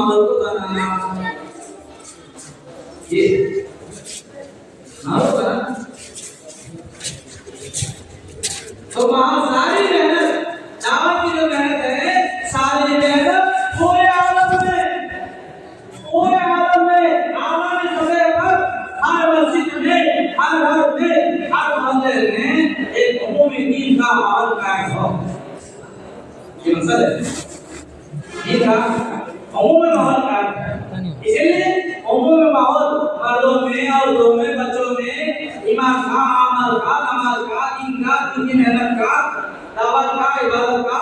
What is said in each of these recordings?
माहौल को बनाना। ये माहौल बनाना तो वहां सारी मेहनत, दावत की जो मेहनत है, सारी मेहनत पूरे आलम में आवाज सतह पर हर मस्जिद में, हर घर में, हर मोहल्ले में एक उम्मी दीन का माहौल कायम हो। ये मकसद है दीन का उम्मी माहौल कायम है। इसलिए उम्मी माहौल मर्दों में, औरतों में, बच्चों में ईमान का, अमल का, नमाज का, दीन का, दीनी मेहनत का, दावत का, इबादत का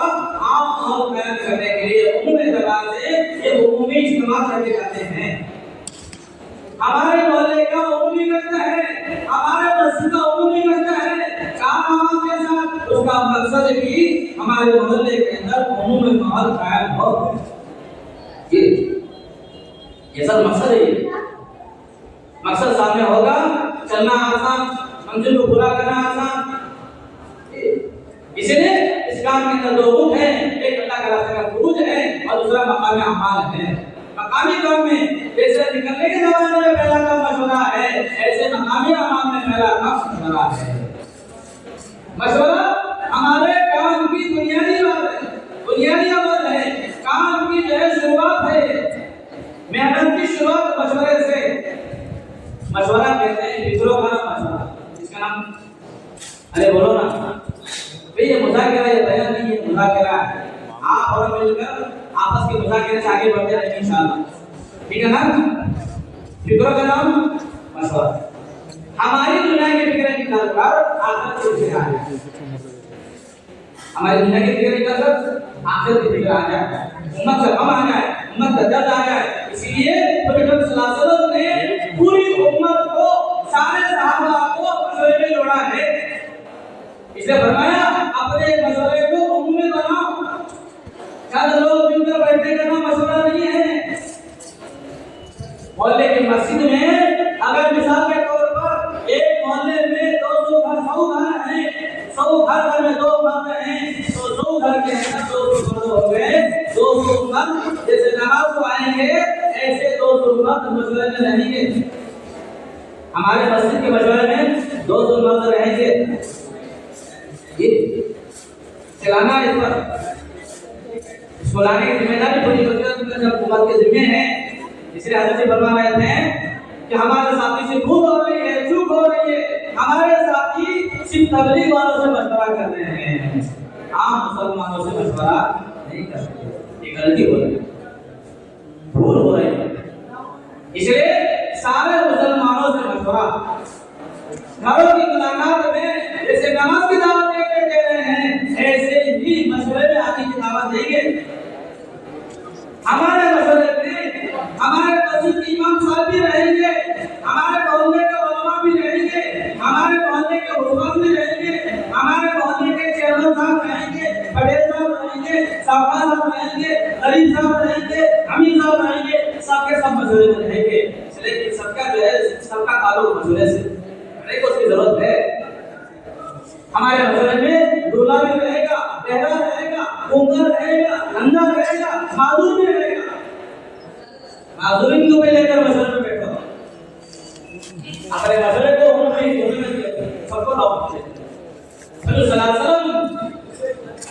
आम माहौल कायम करने के लिए उम्मी दरबार से ये उम्मी इज्तिमा रखे जाते हैं। हमारे मोहल्ले का उम्मी करता है, हमारे मस्जिद का उम्मी करता है, काम के साथ उसका मकसद है कि हमारे मोहल्ले के अंदर उम्मी माहौल कायम हो। ये सब मकसद है। मकसद सामने होगा, चलना आसान, मंजिल को पूरा करना आसान। इसलिए इस काम के अंदर दो रुख हैं, एक अल्लाह के रास्ते का खुरूज है और दूसरा मकामी अमाल है। मकामी काम में जैसे निकलने के जमाने में पहला काम मशवरा है, ऐसे मकामी अमाल में पहला काम मशवरा है। मशवरा हमारे काम की बुनियादी बात है, बुनियादी अमल है। काम की जो है शुरुआत है, मेहनत की शुरुआत मशवरे से। मशवरा कहते हैं फिक्रों का मशवरा, इसका नाम अरे बोलो ना भाई, ये मुज़ाकिरा, ये बयान नहीं, ये मुज़ाकिरा है। आप और मिलकर आपस के मुज़ाकिरे से आगे बढ़ते रहेंगे इंशाअल्लाह, ठीक है ना। फिक्रों का नाम मशवरा। हमारी दुनिया की फिक्र निकाल कर आखिरत की फिक्र आ जाए, हमारी दुनिया की फिक्र निकाल कर आखिरत की फिक्र आ जाए, उम्मत का गम आ जाए, उम्मत का दर्द आ जाए। इसलिए प्रोफेट सल्लल्लाहु अलैहि वसल्लम ने पूरी उम्मत को, सारे सहाबा को मशवरे में जोड़ा है। इसलिए फरमाया अपने मशवरे को उम्मी बनाओ। चंद लोग मिलकर बैठने का मशवरा नहीं है। मोहल्ले की मस्जिद में अगर मिसाल के तौर पर एक मोहल्ले में 200 घर, 100 घर हैं, 100 घर में 2 मर्द हैं, तो 2 घर के अंदर 200 मर्द हो गए। 200 मर्द जैसे नमाज को आएंगे, ऐसे 200 मर्द मशवरे में रहेंगे। हमारे मस्जिद के मशवरे में 200 मर्द रहेंगे। चलाना इस पर, इसको लाने की जिम्मेदारी पूरी हुकूमत के जिम्मे है। इसलिए हज़रत फरमा रहे थे कि हमारे साथी से भूल हो रही है, चूक हो रही है, हमारे साथी सिर्फ तबलीग वालों से मशवरा कर रहे हैं, आम मुसलमानों से मशवरा नहीं कर रहे। ये गलती हो रही है, भूल हो रही है। इसलिए सारे मुसलमानों से मशवरा, घरों की मुलाकात में जैसे नमाज की दावत दे रहे हैं, ऐसे ही मशवरे में आने की दावत देंगे। हमारे मशवरे में हमारे मस्जिद के इमाम साहब भी रहेंगे, हमारे मोहल्ले के उलमा भी रहेंगे, हमारे मोहल्ले के हुक्म भी रहेंगे, हमारे मोहल्ले के चेयरमैन साहब रहेंगे, पटेल साहब रहेंगे, साहब रहेंगे, गरीब साहब रहेंगे, अमीर साहब रहेंगे, सबके सब मशवरे में रहेंगे। इसलिए सबका जो है, सबका ताल्लुक मशवरे से, को उसकी जरूरत है। हमारे मशवरे में दूल्हा भी रहेगा, बहरा रहेगा, गूंगा रहेगा, अंधा रहेगा, माजूर भी रहेगा। माजूरीन को भी लेकर मशवरे में बैठो, अपने मशवरे को सबको लाओ।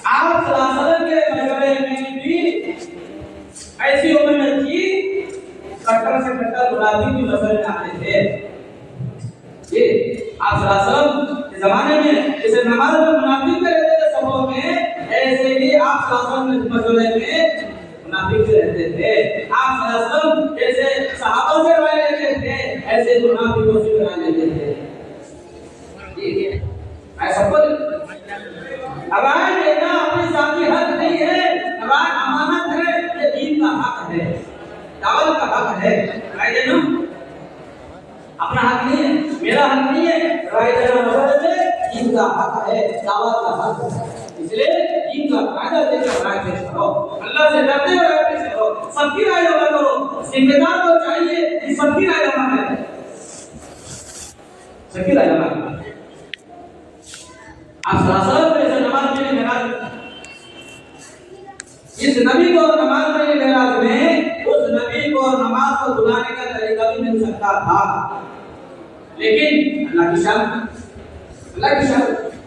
आप सलासलम के मशवरे में भी ऐसी उम्र में थी, कट्टर से कट्टर गुलाबी भी मशवरे में आते थे। ये आप सलासलम के जमाने में जैसे नमाज में मुनाफिक रहते थे सबों में, ऐसे ही आप सलासलम के मशवरे में मुनाफिक रहते थे। आप सलासलम जैसे सहाबा से राय लेते थे, ऐसे मुनाफिकों से राय लेते थे। ठीक है, ऐसा बोल राय लेना अपनी जाती हक नहीं है, राय अमानत है, ये दीन का हक है, दावत का हक है। राय देना अपना हक नहीं है, मेरा हक नहीं है, राय देना मशवरे में दीन का हक है, दावत का हक है। इसलिए दीन का फायदा लेकर राय पेश करो, अल्लाह से डरते हुए राय पेश करो, सबकी राय जमा करो। जिम्मेदार तो चाहिए कि सबकी राय जमा करें, सबकी राय जमा करें। आप सलासलम पे ऐसे नमाज में मेराज, इस नबी को नमाज में मेराज में उस नमाज को बुलाने का तरीका भी मिल सकता था, लेकिन अल्लाह की शान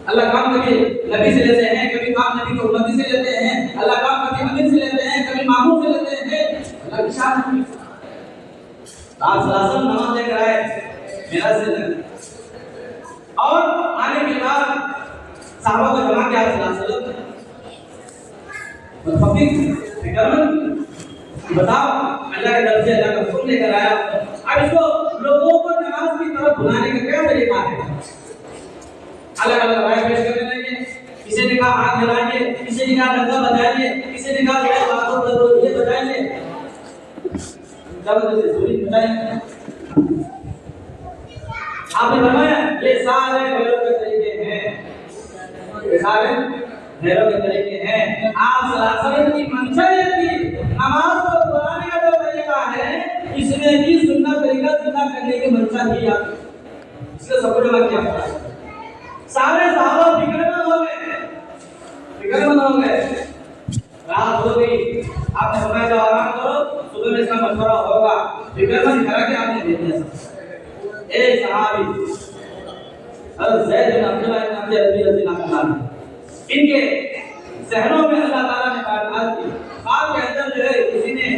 अल्लाह काम कभी नबी से लेते हैं, कभी काम नबी को उम्मती से लेते हैं, अल्लाह काम कभी अमीर से लेते हैं, कभी मामूम से लेते हैं। अल्लाह की शान आप नमाज लेकर आए मेरा से, और आने के बाद साहबा को जमा किया बताओ अल्लाह के दर से अल्लाह का हुक्म लेकर आया। अब इसको लोगों को नमाज की तरफ बुलाने का क्या तरीका है? अलग अलग राय पेश करने लगे, किसी ने कहा हाथ हिलाइए, किसी ने कहा डंका बजाइए, किसी ने कहा बातों पर ये बजाइए, जबरदस्ती सूरी बजाइए। आपने फरमाया ये सारे घरों के तरीके हैं, ये सारे घरों के तरीके हैं। आप सल्लल्लाहु अलैहि वसल्लम की मंशा ये थी नमाज को बुलाने का जो तरीका है, इसमें भी सुन्नत तरीका सुन्नत करने की मंशा थी। आप इसका सब जमा किया, सारे साहबा फिक्रमंद हो गए, रात हो गई, आपने फरमाया जाओ आराम करो, सुबह में इसका मशवरा होगा। फिक्रमंद करा के आपने दे दिया सब। एक सहाबी हज़रत ज़ैद बिन अब्दुल्लाह इब्न अब्दी रज़ियल्लाहु अन्हु, इनके सहनों में अल्लाह ताला ने बात की, बात के अंदर जो है किसी ने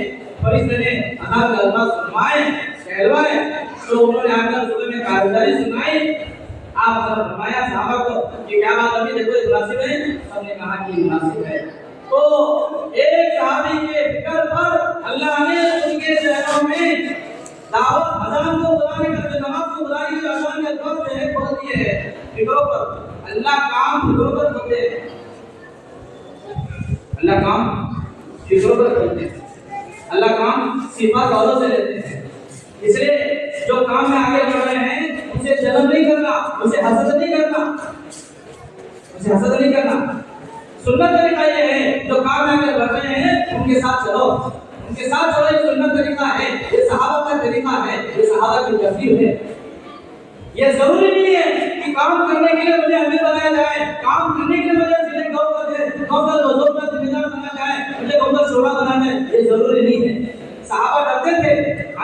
फरिश्ते ने अज़ाब का अल्फाज़ सुनाए, कहलवाए, तो उन्होंने आकर सुबह में कारदारी सुनाई। आप फरमाया साहबा को कि क्या बात अभी देखो मुनासिब है? सबने कहा कि मुनासिब है। तो एक सहाबी के फिक्र पर अल्लाह ने उनके शहरों में दावत अज़ान को बुलाने का, नमाज को बुलाने का अज़ान के अल्फाज़ जो है बोल दिए हैं फिक्रों पर। अल्लाह काम फिक्रों पर करते हैं, अल्लाह काम फिक्रों पर करते हैं, अल्लाह काम सिफात औरों से लेते हैं। इसलिए जो काम में आगे बढ़ रहे हैं उसे जलन नहीं करना, उसे हसद नहीं करना, उसे हसद नहीं करना। सुन्नत तरीका ये है, जो काम में आगे बढ़ रहे हैं उनके साथ चलो, उनके साथ चलो, ये सुन्नत तरीका है, ये सहाबा का तरीका है, ये सहाबा की तरकीब है। ये जरूरी नहीं है कि काम करने के लिए मुझे अमीर बनाया जाए, काम करने के लिए मुझे जिले गौ का लोगों का जिम्मेदार बनाया जाए, मुझे गौ का शोरा बनाना है, ये जरूरी नहीं है। सहाबा डरते थे,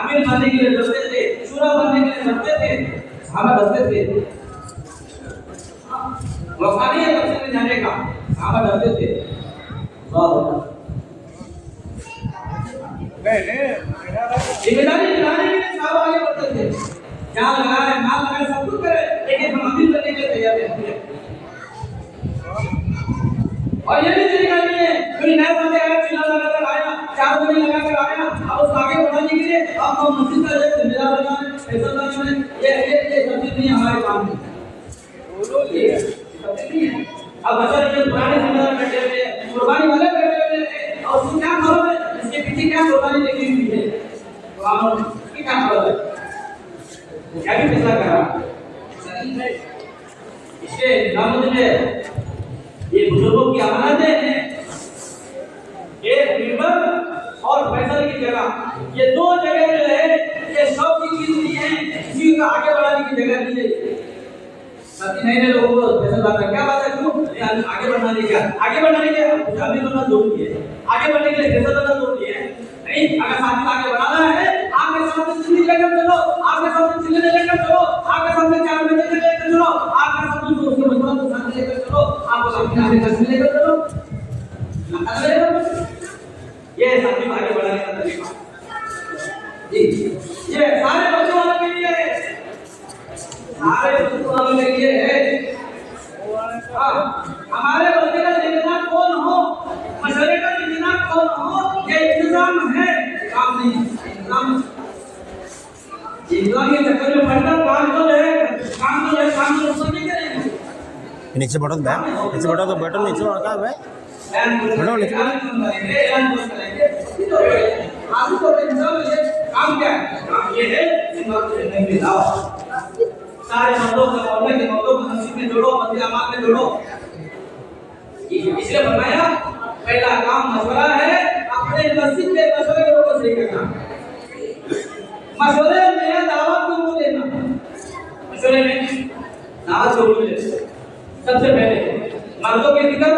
अमीर बनने के लिए डरते थे, शूरा बनने के लिए डरते थे, सहाबा डरते थे। मौका नहीं है तफसीर में जाने का, सहाबा डरते थे। जिम्मेदारी निभाने के लिए सहाबा आगे बढ़ते थे, जान लगाए, माल लगाए, सब कुछ करे, लेकिन हम अमीर बनने के लिए तैयार थे। और ये भी तरीका नहीं है कोई नया बंदे आया, चिल्ला लगाकर आया, चार बंदे लगाकर आया, अब उसको आगे बढ़ाने के लिए अब हम मस्जिद का एक जिम्मेदार बनाए, ऐसा बनाए, ये सब चीज नहीं हमारे काम में, ये सब चीज नहीं है। अब बच्चा ये पुराने जिम्मेदार बैठे हुए हैं, कुर्बानी वाले बैठे हुए हैं, और उसको क्या मालूम है इसके पीछे क्या कुर्बानी लगी हुई है, तो हम क्या मालूम है क्या भी फैसला करा इसके नाम में। ये बुजुर्गों की अमानतें हैं, एक मिंबर और फैसल की जगह, ये दो जगह जो है ये शौक की चीज नहीं है, किसी को आगे बढ़ाने की जगह नहीं है। नए नए लोगों को फैसल बात क्या बात है, क्यों आगे बढ़ाने के आगे बढ़ाने के अभी बनना जरूरी है, आगे बढ़ने के लिए फैसल बनना जरूरी है। नहीं, अगर साथी आगे बढ़ाना है, आपके सामने चिल्ली लेकर चलो, आपके सामने चिल्ली लेकर चलो, आपके सामने चार मिनट लेकर चलो, आपके सामने उसके मजबूत को साथ लेकर चलो, आपको सामने आगे कसम लेकर चलो, ये साथी को आगे बढ़ाने का तरीका जी। ये सारे बच्चों वालों के लिए है, सारे बच्चों वालों के लिए है। हमारे बच्चे का जिम्मेदार कौन हो, मशवरे का जिम्मेदार कौन हो, ये इंतजाम है, काम नहीं इंतजाम के चक्कर में पड़कर काम तो नहीं करेंगे। नीचे बटन है, नीचे बटन तो बटन नीचे रखा है, बटन नीचे काम क्या है, काम ये है सारे मर्दों को औरतों के मर्दों को नसीब में जोड़ो, मंदिर अमाल में जोड़ो। इसलिए बताया पहला काम मशवरा है, अपने मस्जिद के मशवरे को सही करना, मशवरे में दावत को देना, मशवरे में दावत को देना। सबसे पहले मर्दों की फिक्र,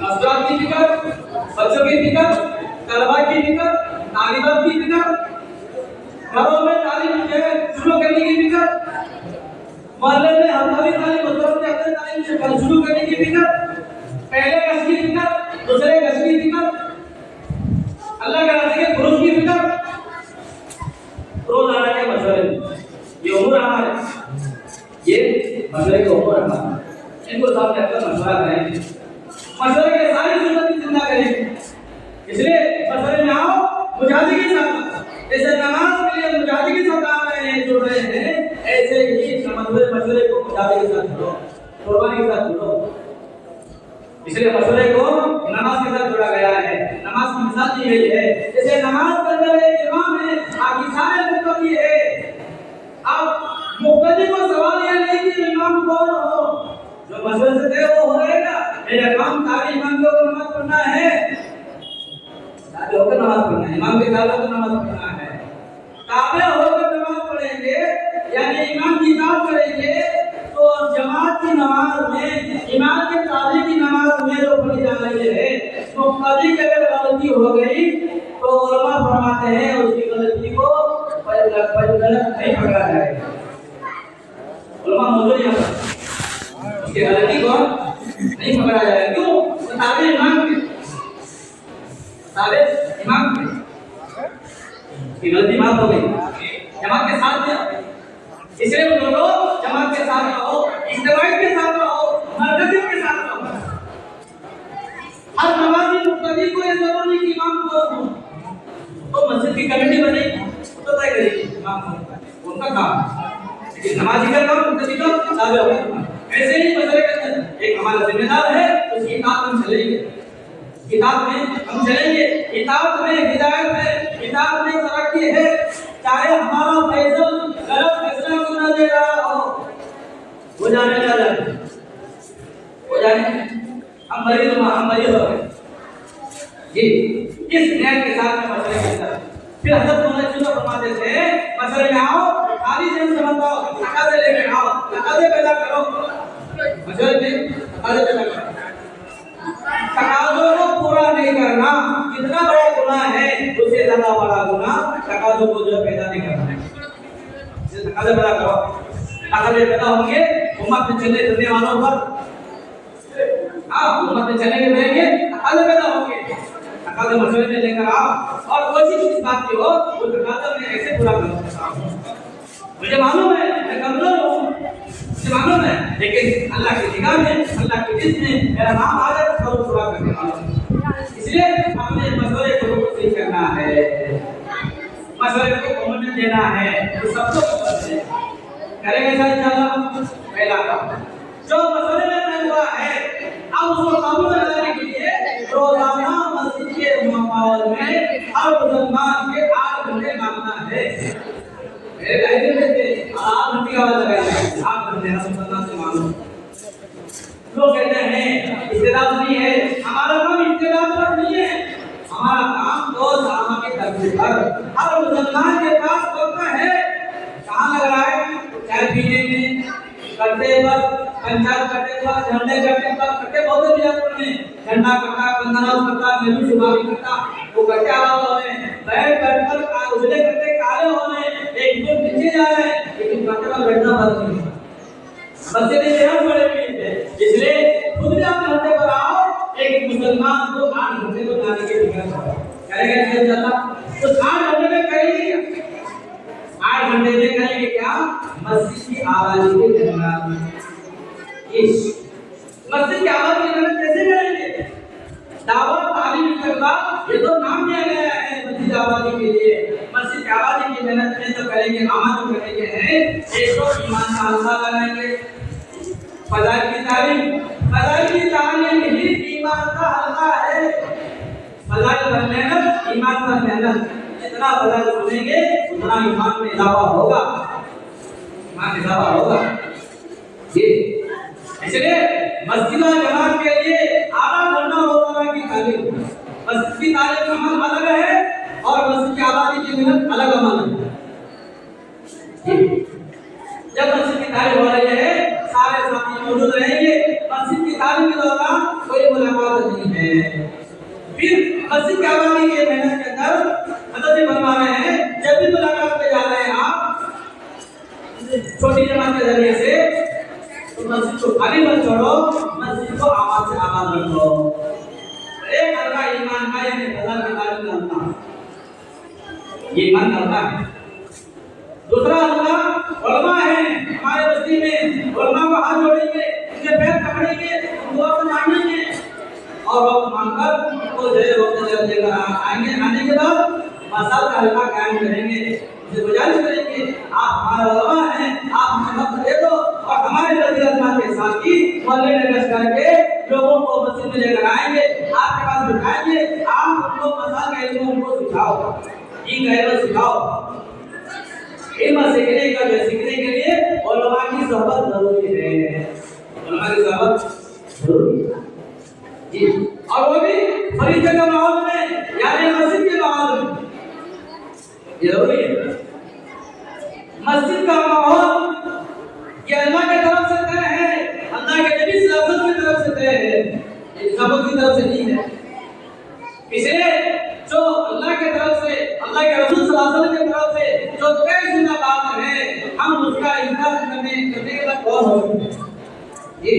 मजदूर की फिक्र, बच्चों की फिक्र, तलबा की फिक्र, तालिबात की फिक्र, घरों में तालीम शुरू करने की फिक्र, मोहल्ले में हफ्तावारी तालीम शुरू करने की फिक्र, पहले गश की फिक्र, दूसरे गश की फिक्र, अल्लाह के रास्ते के खुरूज की फिक्र, रोजाना के मशवरे, ये उम्र हमारे, ये मशवरे का उम्र हमारा, इनको सामने रखकर मशवरा करेंगे, मशवरे के सारी सुन्नत जिंदा करेंगे। इसलिए मशवरे में आओ, मुजाहिदी के साथ, जैसे नमाज के लिए मुजाहिदी के साथ आ रहे हैं, जुड़ रहे हैं, ऐसे ही मशवरे को मुजाहिदी के साथ जुड़ो, कुर्बानी के साथ जुड़ो। इसलिए मशवरे को नमाज के साथ जोड़ा गया है, नमाज की मिसाल दी गई है। जैसे नमाज के अंदर एक इमाम है, बाकी सारे मुक्तदी है। अब मुक्तदी को सवाल यह नहीं कि इमाम कौन हो, जो मशवरे से तय वो हो रहेगा, मेरा काम सारे इमाम के ऊपर नमाज पढ़ना है, सारे होकर नमाज पढ़ना है, इमाम के साथ होकर नमाज पढ़ना है। ताबे होकर नमाज पढ़ेंगे, यानी इमाम की इताअत करेंगे, तो जमात की नमाज में, इमाम के ताबी की नमाज में जो पढ़ी जा रही है, तो मुक्तदी की अगर गलती हो गई तो उलमा फरमाते हैं उसकी गलती को गलत नहीं पकड़ा जाएगा। उलमा मौजूद है, उसकी गलती को नहीं पकड़ा जाएगा। क्यों? वो ताबे इमाम के, ताबे इमाम की गलती माफ हो गई, जमात के साथ में। इसलिए वो दोनों जमात के साथ रहो, इज्तिमाई के साथ रहो, मरकज़ी के साथ रहो। हर नमाजी मुक्तदी को ये जरूरी नहीं कि इमाम कौन हो, तो मस्जिद की कमेटी बनेगी, तो तय करेगी इमाम कौन, उनका काम। लेकिन नमाजी का काम, मुक्तदी का ताबे होगा। ऐसे ही मसले के अंदर एक हमारा जिम्मेदार है, उसकी इताअत हम चलेंगे, किताब में हम चलेंगे, किताब में हिदायत है, किताब में तरक्की है। चाहे हमारा फैसल गलत फैसला क्यों ना दे रहा हो जाने जा जाए, हो जाने, हम मरीज हो गए। ये इस न्याय के साथ में मसले के अंदर फिर हजरत मौलाना फरमाते थे, मसले में आओ, खाली जन से बताओ, तकाज़े लेके आओ, तकाज़े पैदा करो, मसले में तकाज़े पैदा करो। तकाज़ों को पूरा नहीं करना कितना बड़ा गुनाह है, उससे ज्यादा बड़ा गुनाह तकाज़ों को जो पैदा नहीं करना है। तकाज़े पैदा करो, तकाज़े पैदा होंगे उम्मत में चलने वालों पर, उम्मत में चलेंगे रहेंगे, तकाज़े पैदा होंगे। तकाज़े मसले में लेकर आओ और कोशिश इस बात की हो वो तकाज़ा मैं कैसे पूरा कर सकता हूँ। मुझे मालूम है मैं कमजोर हूँ, मुझे मालूम है, लेकिन अल्लाह की निगाह में, अल्लाह की इज़्ज़त में मेरा नाम आ जाए तो पूरा करने वाला हूँ। इसलिए हमने मसले को सही करना है, मसले को कमेंट देना है, तो सबको करेंगे इंशाअल्लाह। पहला काम जो मसले में तय हुआ है, अब उसको काबू में लाने के लिए रोजाना मस्जिद के माहौल में हर मुसलमान के 8 घंटे मांगना है। मेरे लाइब्रेरी में थे 8 घंटे का आवाज लगाया, 8 घंटे मुसलमान से मांगो। लोग कहते हैं इख्तिलाफ नहीं है, हमारा काम इख्तिलाफ पर नहीं है, हमारा काम तो सामा के तरफ पर। हर मुसलमान के पास वक्त है, कहाँ लग रहा है, चाय पीने में, कट्टे पर, पंचायत कट्टे पर, झंडे कट्टे पर, कट्टे बहुत दिया तुमने, झंडा कट्टा, बंदनाज कट्टा, मेनू सुधारी कट्टा, वो कट्टे आवाज हो रहे हैं, बैठ बैठकर उजले कट्टे काले हो रहे हैं, एक दो नीचे जा रहे हैं, लेकिन कट्टे पर बैठना बंद नहीं है। बच्चे ने जहर पड़े हुए थे, इसलिए खुद भी अपने घंटे पर आओ, एक मुसलमान को 8 घंटे को लाने के लिए करेगा नहीं जाता, तो 8 घंटे में करेंगे 8 घंटे में करेंगे क्या, मस्जिद की आवाज़ को करना। इस मस्जिद की आवाज़ की मेहनत कैसे करेंगे, दावत तालीम करना, ये तो नाम दिया गया है मस्जिद आबादी के लिए। मस्जिद आबादी की मेहनत में तो करेंगे, आमद तो करेंगे हैं, एक तो ईमान का हल्का लगाएंगे, फज़ाइल की तालीम ही ईमान का हल्का है। फज़ाइल पर मेहनत, ईमान पर मेहनत, जितना फज़ाइल सुनेंगे उतना ईमान में इजाफा होगा, ईमान इजाफा होगा। ये इसलिए मस्जिद जमात के लिए आधा घंटा रोजाना की तालीम, मस्जिद की तालीम अमल अलग है और मस्जिद की आबादी की मेहनत अलग अमल है। जब मस्जिद की तालीम हो रही है, सारे साथी मौजूद रहेंगे, मस्जिद की तालीम के दौरान कोई मुलाकात नहीं है। फिर मस्जिद की आबादी की मेहनत के अंदर हजरत बनवा रहे हैं, जब भी मुलाकात पे जा छोटी जमात के जरिए से तो मस्जिद को खाली मत छोड़ो, मस्जिद को आवाज से आबाद रखो। एक हल्का ईमान का यानी अल्लाह के बारे में जानना, ये ईमान करता है। दूसरा हल्का उलमा है हमारे बस्ती में, उलमा को हाथ जोड़ेंगे, उनके पैर पकड़ेंगे, दुआ से मांगेंगे और वक्त मांगकर उनको जो है वक्त देकर आएंगे। आने के बाद मसाल का हल्का कायम करेंगे, उनसे गुजारिश करेंगे आप हमारा उलमा हैं, आप हमें वक्त दे दो और हमारे वजीरत के साथ ही मोहल्ले में गश्त करके लोगों को मस्जिद में लेकर आएंगे, आपके पास बिठाएंगे, आप उनको मसाल का इल्म उनको सिखाओ, ये कहना सिखाओ। इल्म सीखने का जो सीखने के लिए उलमा की सोहबत जरूरी है, उलमा की सोहबत जरूरी है जी। और वो भी फरीदे का माहौल में यानी मस्जिद के माहौल में जरूरी है। मस्जिद का माहौल ये अल्लाह की तरफ से तय है, अल्लाह के नबी सल्लल्लाहु अलैहि वसल्लम की तरफ से तय है, ये सबक की तरफ से नहीं है। इसलिए जो अल्लाह की तरफ से, अल्लाह के रसूल सल्लल्लाहु अलैहि वसल्लम की तरफ से जो तय शुदा बात है, हम उसका इनकार करने के बाद कौन हो ये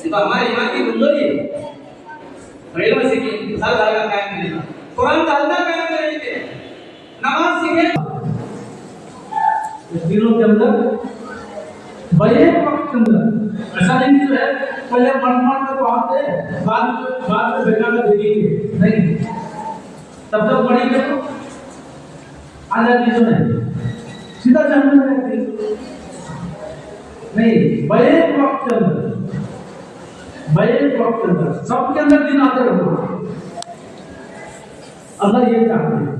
तो हमारे ईमान की कमजोरी है। इल्म सीखे, मिसाल का कायम करेंगे, कुरान का हल्का कायम करेंगे, नमाज सीखे। इस दिनों के अंदर बड़े वक्त के अंदर ऐसा नहीं जो है पहले मन में तो आते बाद में बेटा का देखेंगे नहीं, तब तक पढ़ेंगे तो आजादी जो नहीं सीधा जन्म में रहती नहीं। बड़े वक्त के अंदर, बड़े वक्त के अंदर सबके अंदर दिन आते रहो, अल्लाह ये चाहते हैं।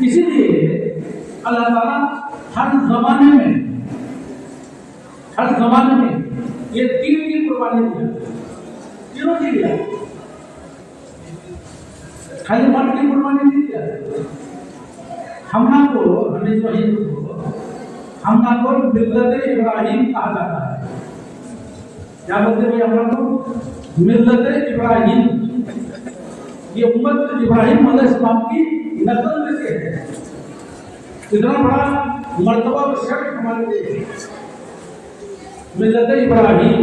इसीलिए अल्लाह ताला हर जमाने में ये तीन की कुर्बानी दिया, तीनों की दिया, खाली मन की कुर्बानी नहीं दिया। हमना को हमें जो हिंदू को हमना को मिल्लत इब्राहिम कहा जाता है। क्या बोलते भाई हम लोग मिल्लत इब्राहिम, ये उम्मत इब्राहिम अलैहिस्सलाम की नस्ल में से है। इतना बड़ा मर्तबा और शर्फ हमारे लिए मिल्लत इब्राहिम,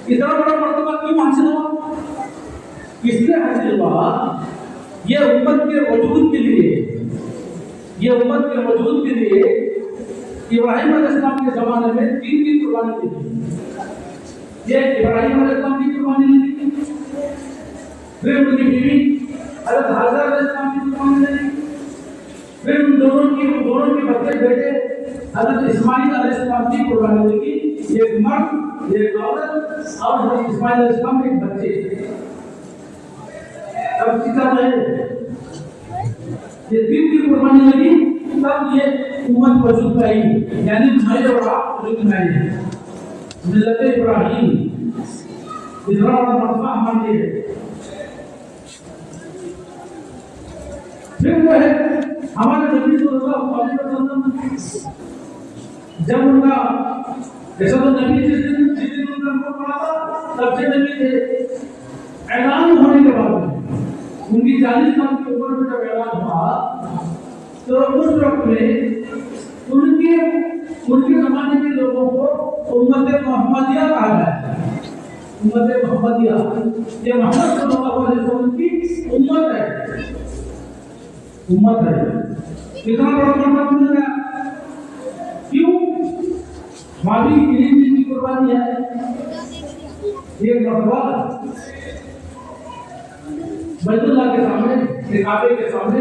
इतना बड़ा मर्तबा क्यों हासिल हुआ? इसलिए हासिल हुआ ये उम्मत के वजूद के लिए, ये उम्मत के वजूद के लिए इब्राहिम अलैहिस्सलाम के जमाने में तीन की कुर्बानी दी। ये इब्राहिम अलैहिस्सलाम की कुर्बानी दी, फिर उनकी बीवी हज़रत हाजरा अलैहिस्सलाम की कुर्बानी दी, फिर उन दोनों के बच्चे बेटे हज़रत इस्माइल अलैहिस्सलाम की कुर्बानी दी। एक मर्द, एक औरत और हज़रत इस्माइल अलैहिस्सलाम के बच्चे, तब सीधा है ये तीन की कुर्बानी लगी, तब ये उम्मत वजूद में आई, यानी मैं और आप वजूद में आए। मिल्लत इब्राहिम इतना बड़ा मर्तबा हमारे लिए है। फिर वो है हमारे नबी सल्लल्लाहु अलैहि वसल्लम, जब उनका जैसा तो नबी जिस दिन उनको पड़ा था तब से नबी थे। ऐलान होने के बाद उनकी 40 साल की उम्र में जब ऐलान हुआ तो उस वक्त में उनके जमाने के लोगों को उम्मत मोहम्मदिया कहा गया। उम्मत मोहम्मदिया ये मोहम्मद सल्लल्लाहु अलैहि वसल्लम की उम्मत है, उम्मत है। कितना बड़ा मर्तबा मिल गया, क्यों? हमारी इल्म की कुर्बानी है। ये मर्तबा बैतुल्लाह के सामने, काबे के सामने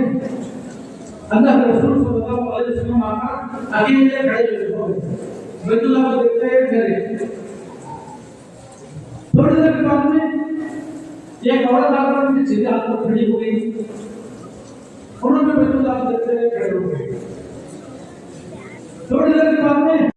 अल्लाह के रसूल सल्लल्लाहु अलैहि वसल्लम आकर अकेले खड़े हुए, बैतुल्लाह को देखते हैं खड़े। थोड़ी देर के बाद में एक औरत आकर उनके सीधे हाथ पर खड़ी हो गई, उन्होंने बैतुल्लाह को देखते हुए खड़े हो गए। थोड़ी देर के बाद में